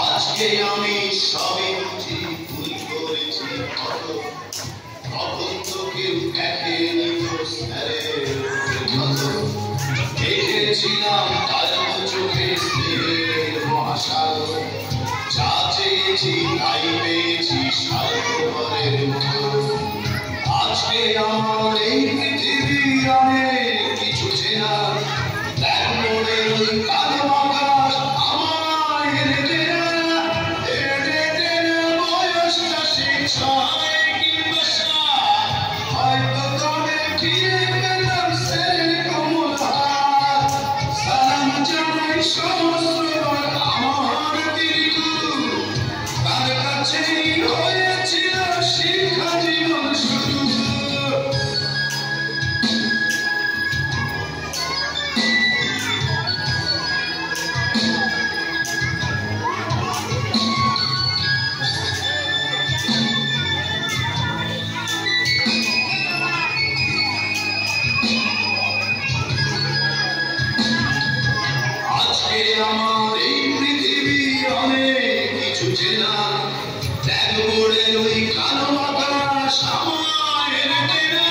আজকে আমি সবই বুঝি, ভুল করেছি কত, তখন তো কেউ দেখেনি তো স্যারের ক্ষত। দেখেছিলাম তার চোখে স্নেহের মহাসাগর, যা চেয়েছি তাই পেয়েছি স্বার্থপরের মতো। আজকে আমার এই পৃথিবীর অনেক কিছু চেনা, দেখ মোড়ে ওই কালো আকাশ আমায় এনে দেনা, এনে দেনা বয়সটা সেই 6 কিংবা 7, হয়তো তবে ফিরে পেতাম স্যারের কোমল হাত। সালাম জানাই সহস্রবার আমার বীরগুরু, তার কাছেই হয়েছিল শিক্ষা জীবন শুরু। আজকে আমার এই পৃথিবীর অনেক কিছু চেনা, দেখ মোড়ে ওই কালো আকাশ আমায় এনে দেনা,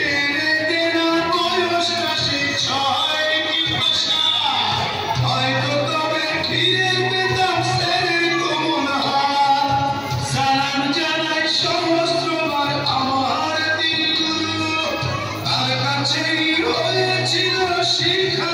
এনে দেনা বয়সটা সেই 6 কিংবা 7, হয়তো তবে ফিরে পেতাম স্যারের কোমল হাত। সালাম জানাই সহস্রবার আমার বীরগুরু, তার কাছেই হয়েছিল শিক্ষা